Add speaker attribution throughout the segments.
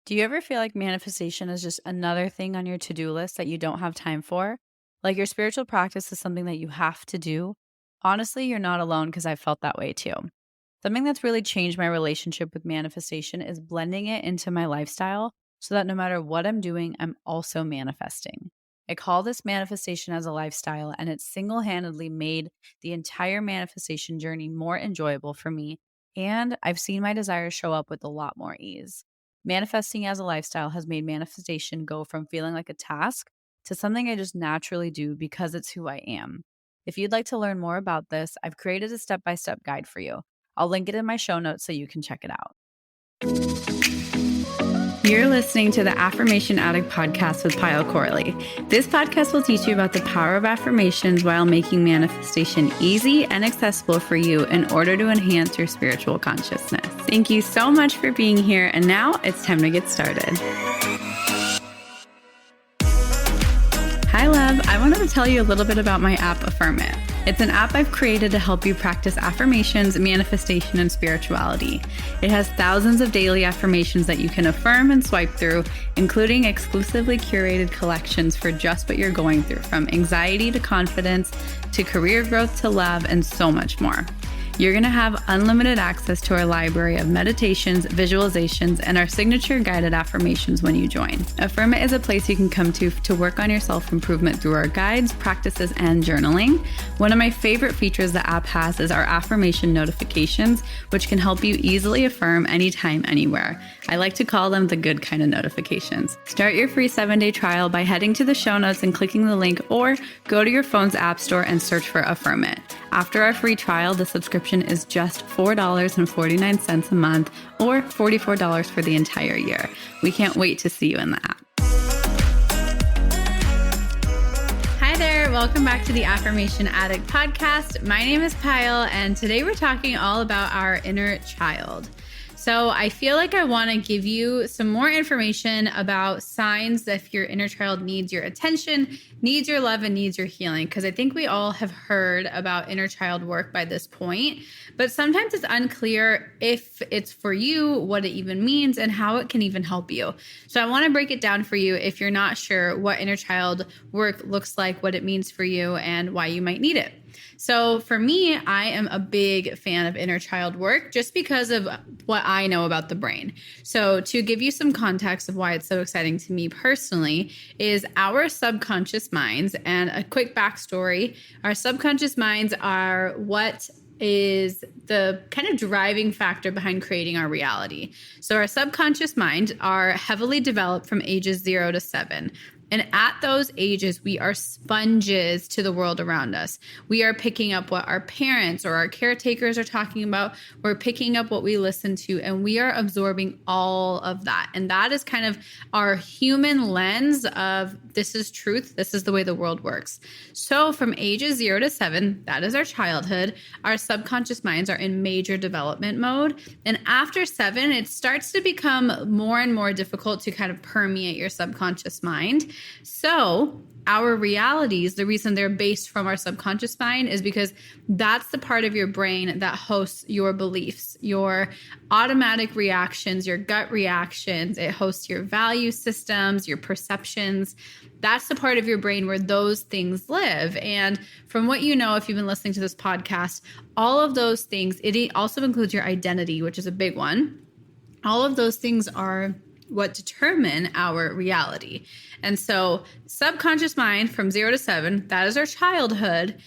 Speaker 1: Do you ever feel like manifestation is just another thing on your to-do list that you don't have time for? Like your spiritual practice is something that you have to do? Honestly, you're not alone because I felt that way too. Something that's really changed my relationship with manifestation is blending it into my lifestyle so that no matter what I'm doing, I'm also manifesting. I call this manifestation as a lifestyle, and it's single handedly made the entire manifestation journey more enjoyable for me. And I've seen my desires show up with a lot more ease. Manifesting as a lifestyle has made manifestation go from feeling like a task to something I just naturally do because it's who I am. If you'd like to learn more about this, I've created a step by step guide for you. I'll link it in my show notes so you can check it out. You're listening to the Affirmation Addict podcast with Payal Corley. This podcast will teach you about the power of affirmations while making manifestation easy and accessible for you in order to enhance your spiritual consciousness. Thank you so much for being here, and now it's time to get started. Hi, love. I wanted to tell you a little bit about my app, Affirm It. It's an app I've created to help you practice affirmations, manifestation, and spirituality. It has thousands of daily affirmations that you can affirm and swipe through, including exclusively curated collections for just what you're going through, from anxiety to confidence, to career growth to love, and so much more. You're going to have unlimited access to our library of meditations, visualizations, and our signature guided affirmations when you join. Affirm It is a place you can come to work on your self-improvement through our guides, practices, and journaling. One of my favorite features the app has is our affirmation notifications, which can help you easily affirm anytime, anywhere. I like to call them the good kind of notifications. Start your free 7-day trial by heading to the show notes and clicking the link, or go to your phone's app store and search for Affirm It. After our free trial, the subscription is just $4.49 a month, or $44 for the entire year. We can't wait to see you in the app. Hi there, welcome back to the Affirmation Addict podcast. My name is Payal, and today we're talking all about our inner child. So I feel like I want to give you some more information about signs that if your inner child needs your attention, needs your love, and needs your healing. Because I think we all have heard about inner child work by this point, but sometimes it's unclear if it's for you, what it even means, and how it can even help you. So I want to break it down for you if you're not sure what inner child work looks like, what it means for you, and why you might need it. So for me, I am a big fan of inner child work just because of what I know about the brain. So to give you some context of why it's so exciting to me personally is our subconscious minds, and a quick backstory. Our subconscious minds are what is the kind of driving factor behind creating our reality. So our subconscious minds are heavily developed from ages 0 to 7. And at those ages, we are sponges to the world around us. We are picking up what our parents or our caretakers are talking about. We're picking up what we listen to, and we are absorbing all of that. And that is kind of our human lens of this is truth. This is the way the world works. So from ages 0 to 7, that is our childhood. Our subconscious minds are in major development mode. And after 7, it starts to become more and more difficult to kind of permeate your subconscious mind. So our realities, the reason they're based from our subconscious mind is because that's the part of your brain that hosts your beliefs, your automatic reactions, your gut reactions. It hosts your value systems, your perceptions. That's the part of your brain where those things live. And from what you know, if you've been listening to this podcast, all of those things, it also includes your identity, which is a big one. All of those things are what determine our reality. And so subconscious mind from 0 to 7, that is our childhood.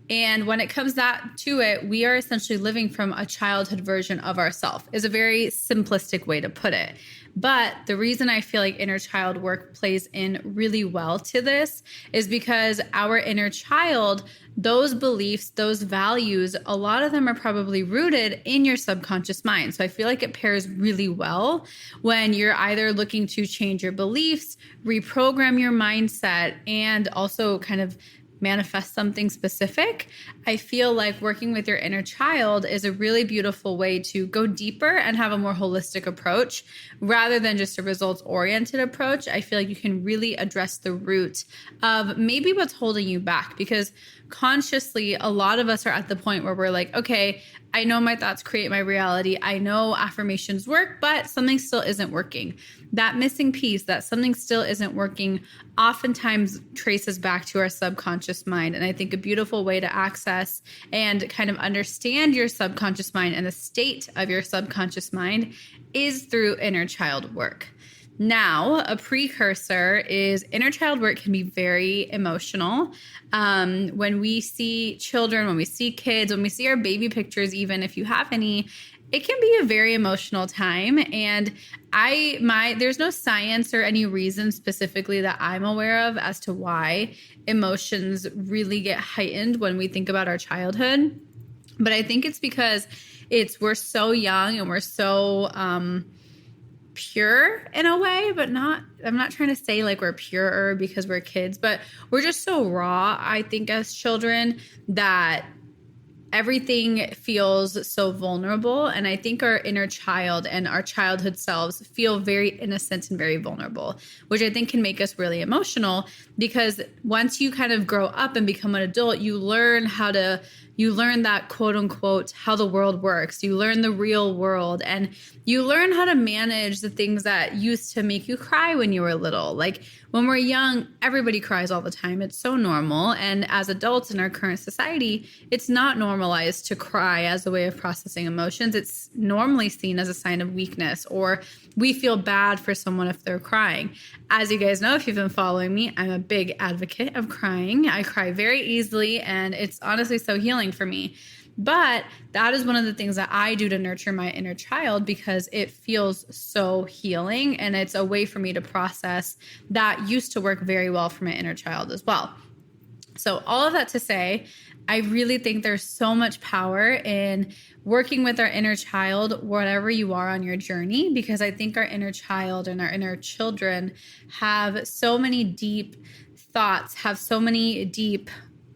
Speaker 1: And when it comes to it, we are essentially living from a childhood version of ourselves, is a very simplistic way to put it. But the reason I feel like inner child work plays in really well to this is because our inner child, those beliefs, those values, a lot of them are probably rooted in your subconscious mind. So I feel like it pairs really well when you're either looking to change your beliefs, reprogram your mindset, and also kind of manifest something specific. I feel like working with your inner child is a really beautiful way to go deeper and have a more holistic approach rather than just a results-oriented approach. I feel like you can really address the root of maybe what's holding you back, because consciously, a lot of us are at the point where we're like, okay, I know my thoughts create my reality. I know affirmations work, but something still isn't working. That missing piece, that something still isn't working, oftentimes traces back to our subconscious mind. And I think a beautiful way to access and kind of understand your subconscious mind and the state of your subconscious mind is through inner child work. Now, a precursor is inner child work can be very emotional. When we see children, when we see kids, when we see our baby pictures, even if you have any, it can be a very emotional time. And there's no science or any reason specifically that I'm aware of as to why emotions really get heightened when we think about our childhood. But I think it's because we're so young and we're so pure in a way, but I'm not trying to say like we're purer because we're kids, but we're just so raw, I think, as children, that everything feels so vulnerable. And I think our inner child and our childhood selves feel very innocent and very vulnerable, which I think can make us really emotional, because once you kind of grow up and become an adult, you learn that quote unquote, how the world works. You learn the real world, and you learn how to manage the things that used to make you cry when you were little. Like when we're young, everybody cries all the time. It's so normal. And as adults in our current society, it's not normalized to cry as a way of processing emotions. It's normally seen as a sign of weakness, or we feel bad for someone if they're crying. As you guys know, if you've been following me, I'm a big advocate of crying. I cry very easily, and it's honestly so healing for me. But that is one of the things that I do to nurture my inner child, because it feels so healing, and it's a way for me to process that used to work very well for my inner child as well. So all of that to say, I really think there's so much power in working with our inner child, whatever you are on your journey, because I think our inner child and our inner children have so many deep thoughts, have so many deep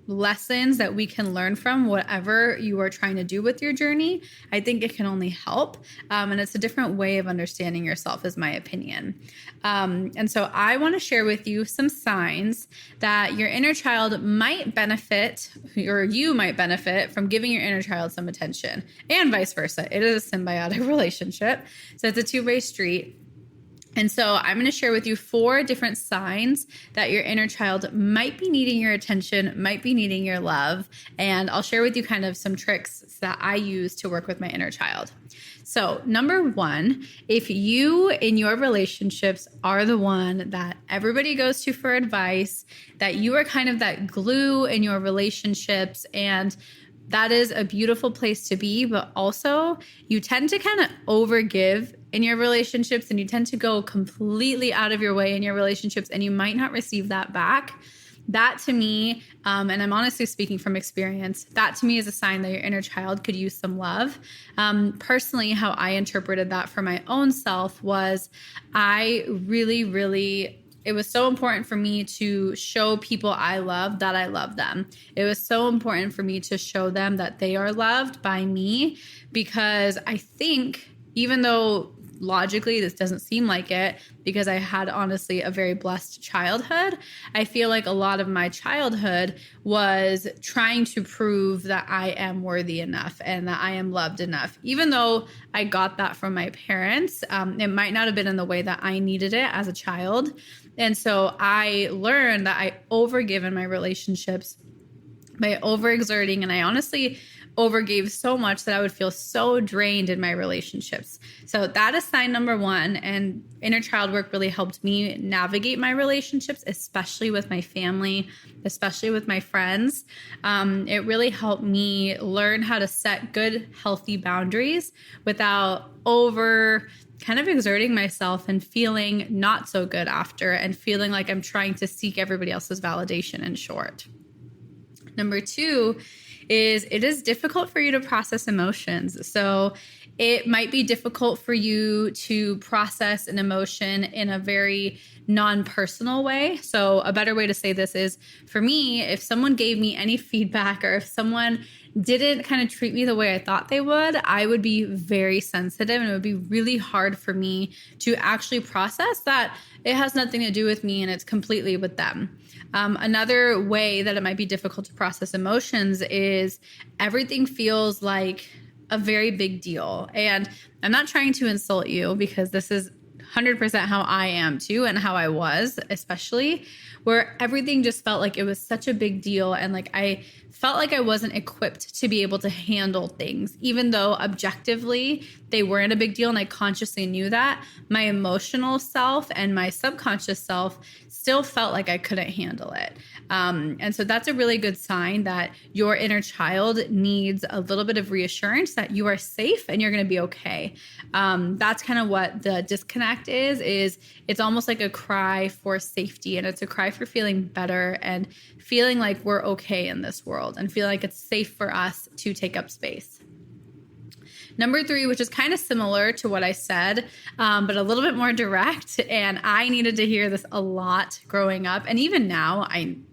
Speaker 1: lessons that we can learn from whatever you are trying to do with your journey. I think it can only help. And it's a different way of understanding yourself, is my opinion. And so I want to share with you some signs that your inner child might benefit, or you might benefit from giving your inner child some attention, and vice versa. It is a symbiotic relationship. So it's a two-way street. And so I'm going to share with you 4 different signs that your inner child might be needing your attention, might be needing your love. And I'll share with you kind of some tricks that I use to work with my inner child. So number 1, if you in your relationships are the one that everybody goes to for advice, that you are kind of that glue in your relationships, and that is a beautiful place to be, but also you tend to kind of overgive in your relationships, and you tend to go completely out of your way in your relationships, and you might not receive that back. That to me, and I'm honestly speaking from experience, that to me is a sign that your inner child could use some love. Personally, how I interpreted that for my own self was it was so important for me to show people I love that I love them. It was so important for me to show them that they are loved by me, because I think, even though logically this doesn't seem like it, because I had honestly a very blessed childhood, I feel like a lot of my childhood was trying to prove that I am worthy enough and that I am loved enough. Even though I got that from my parents, it might not have been in the way that I needed it as a child. And so I learned that I overgive in my relationships by overexerting, and I honestly overgave so much that I would feel so drained in my relationships. So that is sign number 1. And inner child work really helped me navigate my relationships, especially with my family, especially with my friends. It really helped me learn how to set good, healthy boundaries without over kind of exerting myself and feeling not so good after, and feeling like I'm trying to seek everybody else's validation, in short. Number 2 is it is difficult for you to process emotions. So it might be difficult for you to process an emotion in a very non-personal way. So a better way to say this is, for me, if someone gave me any feedback, or if someone didn't kind of treat me the way I thought they would, I would be very sensitive, and it would be really hard for me to actually process that it has nothing to do with me and it's completely with them. Another way that it might be difficult to process emotions is everything feels like a very big deal. And I'm not trying to insult you, because this is 100% how I am too, and how I was, especially, where everything just felt like it was such a big deal. And like I felt like I wasn't equipped to be able to handle things, even though objectively they weren't a big deal. And I consciously knew that. My emotional self and my subconscious self still felt like I couldn't handle it. And so that's a really good sign that your inner child needs a little bit of reassurance that you are safe and you're going to be okay. That's kind of what the disconnect is it's almost like a cry for safety, and it's a cry for feeling better and feeling like we're okay in this world and feel like it's safe for us to take up space. Number 3, which is kind of similar to what I said, but a little bit more direct. And I needed to hear this a lot growing up. And even now,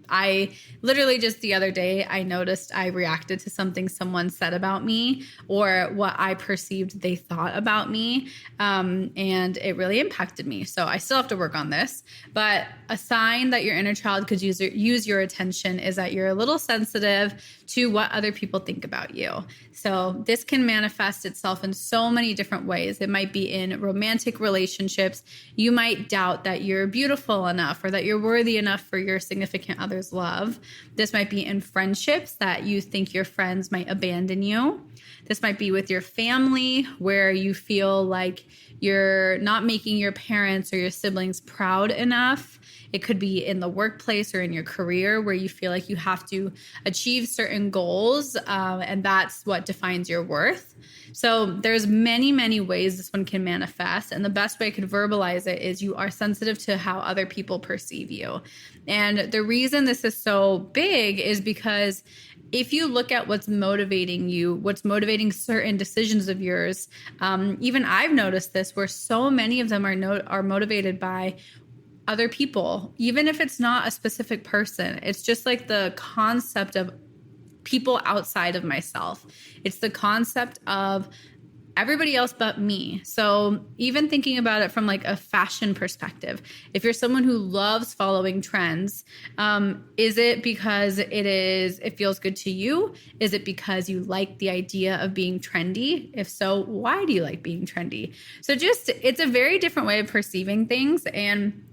Speaker 1: I literally just the other day, I noticed I reacted to something someone said about me or what I perceived they thought about me. And it really impacted me. So I still have to work on this. But a sign that your inner child could use your attention is that you're a little sensitive to what other people think about you. So this can manifest itself in so many different ways. It might be in romantic relationships. You might doubt that you're beautiful enough or that you're worthy enough for your significant other's love. This might be in friendships, that you think your friends might abandon you. This might be with your family, where you feel like you're not making your parents or your siblings proud enough. It could be in the workplace or in your career, where you feel like you have to achieve certain goals, and that's what defines your worth. So there's many, many ways this one can manifest. And the best way I could verbalize it is you are sensitive to how other people perceive you. And the reason this is so big is because if you look at what's motivating you, what's motivating certain decisions of yours, even I've noticed this, where so many of them are motivated by other people, even if it's not a specific person. It's just like the concept of people outside of myself. It's the concept of everybody else but me. So even thinking about it from like a fashion perspective, if you're someone who loves following trends, is it because it feels good to you? Is it because you like the idea of being trendy? If so, why do you like being trendy? So it's a very different way of perceiving things. And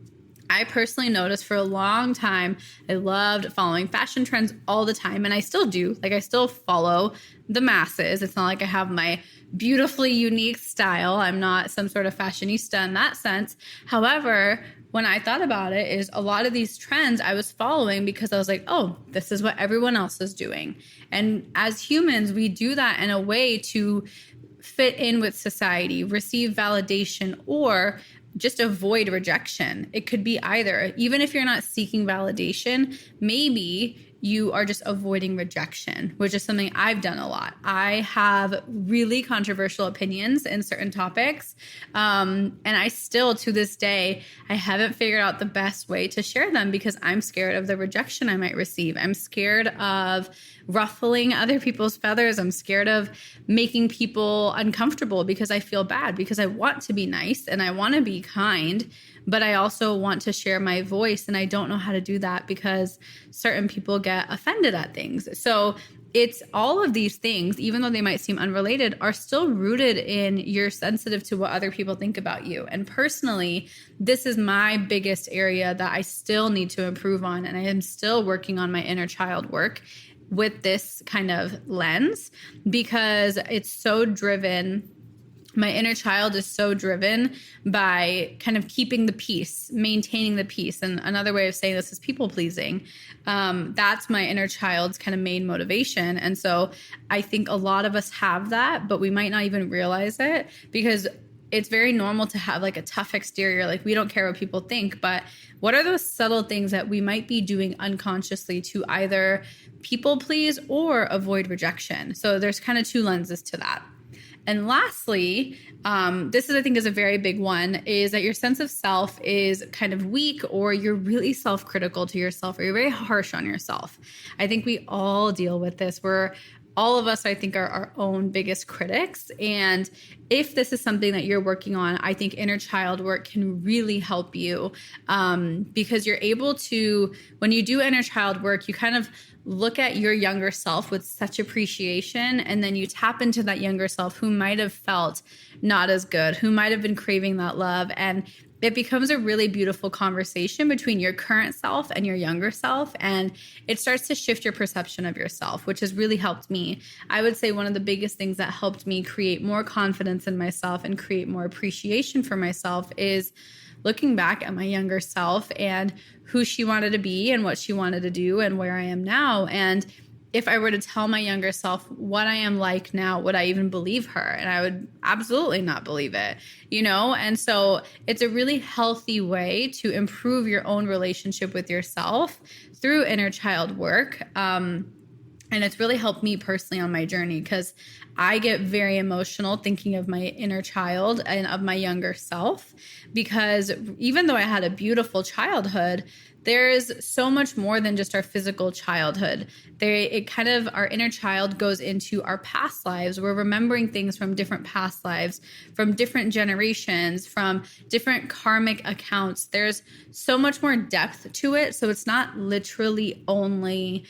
Speaker 1: I personally noticed for a long time, I loved following fashion trends all the time. And I still do. Like, I still follow the masses. It's not like I have my beautifully unique style. I'm not some sort of fashionista in that sense. However, when I thought about it, is a lot of these trends I was following because I was like, oh, this is what everyone else is doing. And as humans, we do that in a way to fit in with society, receive validation, or just avoid rejection. It could be either. Even if you're not seeking validation, maybe you are just avoiding rejection, which is something I've done a lot. I have really controversial opinions in certain topics. And I still, to this day, I haven't figured out the best way to share them because I'm scared of the rejection I might receive. I'm scared of ruffling other people's feathers. I'm scared of making people uncomfortable because I feel bad, because I want to be nice and I want to be kind, but I also want to share my voice, and I don't know how to do that because certain people get offended at things. So it's all of these things, even though they might seem unrelated, are still rooted in you're sensitive to what other people think about you. And personally, this is my biggest area that I still need to improve on. And I am still working on my inner child work with this kind of lens, because it's so driven. My inner child is so driven by kind of keeping the peace, maintaining the peace. And another way of saying this is people pleasing. That's my inner child's kind of main motivation. And so I think a lot of us have that, but we might not even realize it, because it's very normal to have like a tough exterior. Like, we don't care what people think, but what are those subtle things that we might be doing unconsciously to either people please or avoid rejection? So there's kind of two lenses to that. And lastly, this is, I think, is a very big one, is that your sense of self is kind of weak, or you're really self-critical to yourself, or you're very harsh on yourself. I think we all deal with this. We're all of us, I think, are our own biggest critics. And if this is something that you're working on, I think inner child work can really help you, because you're able to, when you do inner child work, you kind of look at your younger self with such appreciation, and then you tap into that younger self who might have felt not as good, who might have been craving that love. And it becomes a really beautiful conversation between your current self and your younger self. And it starts to shift your perception of yourself, which has really helped me. I would say one of the biggest things that helped me create more confidence in myself and create more appreciation for myself is looking back at my younger self and who she wanted to be and what she wanted to do and where I am now. And if I were to tell my younger self what I am like now, would I even believe her? And I would absolutely not believe it, And so it's a really healthy way to improve your own relationship with yourself through inner child work. And it's really helped me personally on my journey, because I get very emotional thinking of my inner child and of my younger self, because even though I had a beautiful childhood, there's so much more than just our physical childhood. Our inner child goes into our past lives. We're remembering things from different past lives, from different generations, from different karmic accounts. There's so much more depth to it. So it's not literally only,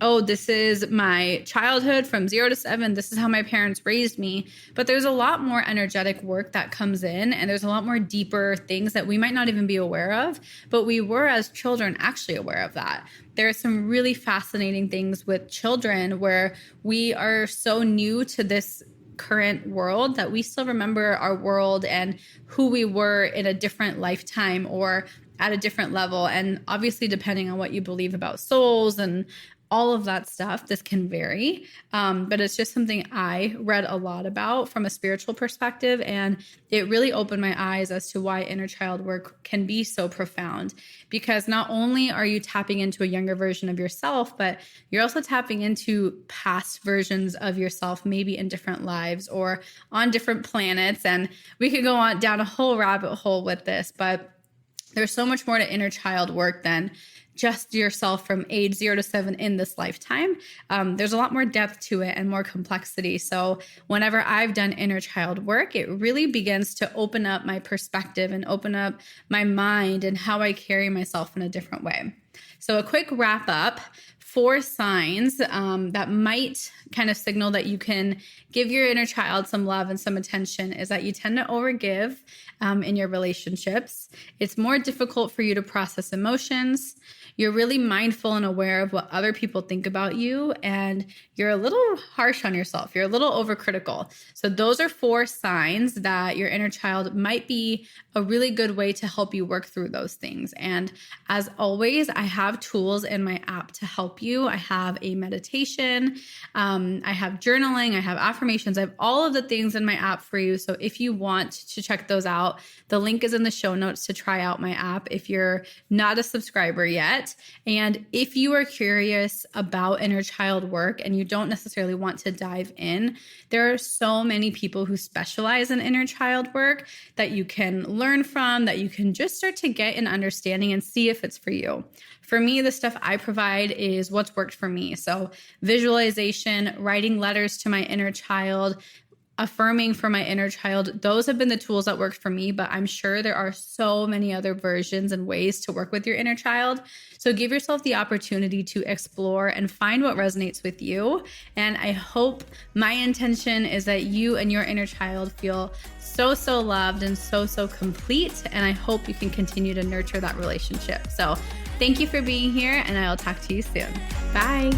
Speaker 1: oh, this is my childhood from 0 to 7. This is how my parents raised me. But there's a lot more energetic work that comes in, and there's a lot more deeper things that we might not even be aware of, but we were as children actually aware of that. There are some really fascinating things with children where we are so new to this current world that we still remember our world and who we were in a different lifetime or at a different level. And obviously, depending on what you believe about souls and all of that stuff, this can vary, but it's just something I read a lot about from a spiritual perspective, and it really opened my eyes as to why inner child work can be so profound, because not only are you tapping into a younger version of yourself, but you're also tapping into past versions of yourself, maybe in different lives or on different planets, and we could go on down a whole rabbit hole with this, but there's so much more to inner child work than just yourself from age 0 to 7 in this lifetime. There's a lot more depth to it and more complexity. So whenever I've done inner child work, it really begins to open up my perspective and open up my mind and how I carry myself in a different way. So a quick wrap up. 4 signs that might kind of signal that you can give your inner child some love and some attention is that you tend to overgive in your relationships. It's more difficult for you to process emotions. You're really mindful and aware of what other people think about you, and you're a little harsh on yourself. You're a little overcritical. So those are 4 signs that your inner child might be a really good way to help you work through those things. And as always, I have tools in my app to help you. I have a meditation, I have journaling, I have affirmations, I have all of the things in my app for you. So if you want to check those out, the link is in the show notes to try out my app if you're not a subscriber yet. And if you are curious about inner child work and you don't necessarily want to dive in, there are so many people who specialize in inner child work that you can learn from, that you can just start to get an understanding and see if it's for you. For me, the stuff I provide is what's worked for me. So visualization, writing letters to my inner child, affirming for my inner child, those have been the tools that worked for me, but I'm sure there are so many other versions and ways to work with your inner child. So give yourself the opportunity to explore and find what resonates with you. And I hope, my intention is that you and your inner child feel so loved and so complete. And I hope you can continue to nurture that relationship. So thank you for being here, and I'll talk to you soon. Bye.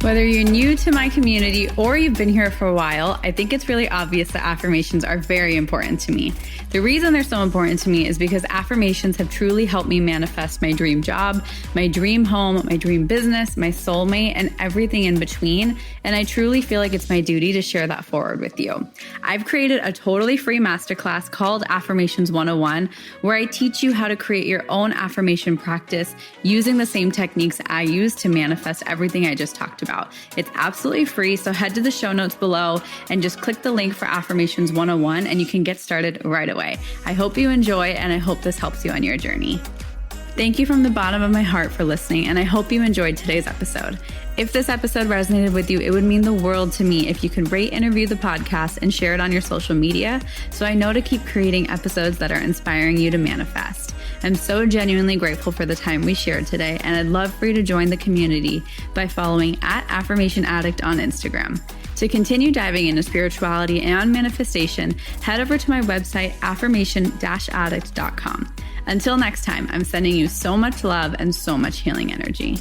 Speaker 1: Whether you're new to my community or you've been here for a while, I think it's really obvious that affirmations are very important to me. The reason they're so important to me is because affirmations have truly helped me manifest my dream job, my dream home, my dream business, my soulmate, and everything in between. And I truly feel like it's my duty to share that forward with you. I've created a totally free masterclass called Affirmations 101, where I teach you how to create your own affirmation practice using the same techniques I use to manifest everything I just talked about. It's absolutely free, so head to the show notes below and just click the link for Affirmations 101 and you can get started right away. I hope you enjoy, and I hope this helps you on your journey. Thank you from the bottom of my heart for listening, and I hope you enjoyed today's episode. If this episode resonated with you, it would mean the world to me if you could rate and review the podcast and share it on your social media so I know to keep creating episodes that are inspiring you to manifest. I'm so genuinely grateful for the time we shared today, and I'd love for you to join the community by following @AffirmationAddict on Instagram. To continue diving into spirituality and manifestation, head over to my website, affirmation-addict.com. Until next time, I'm sending you so much love and so much healing energy.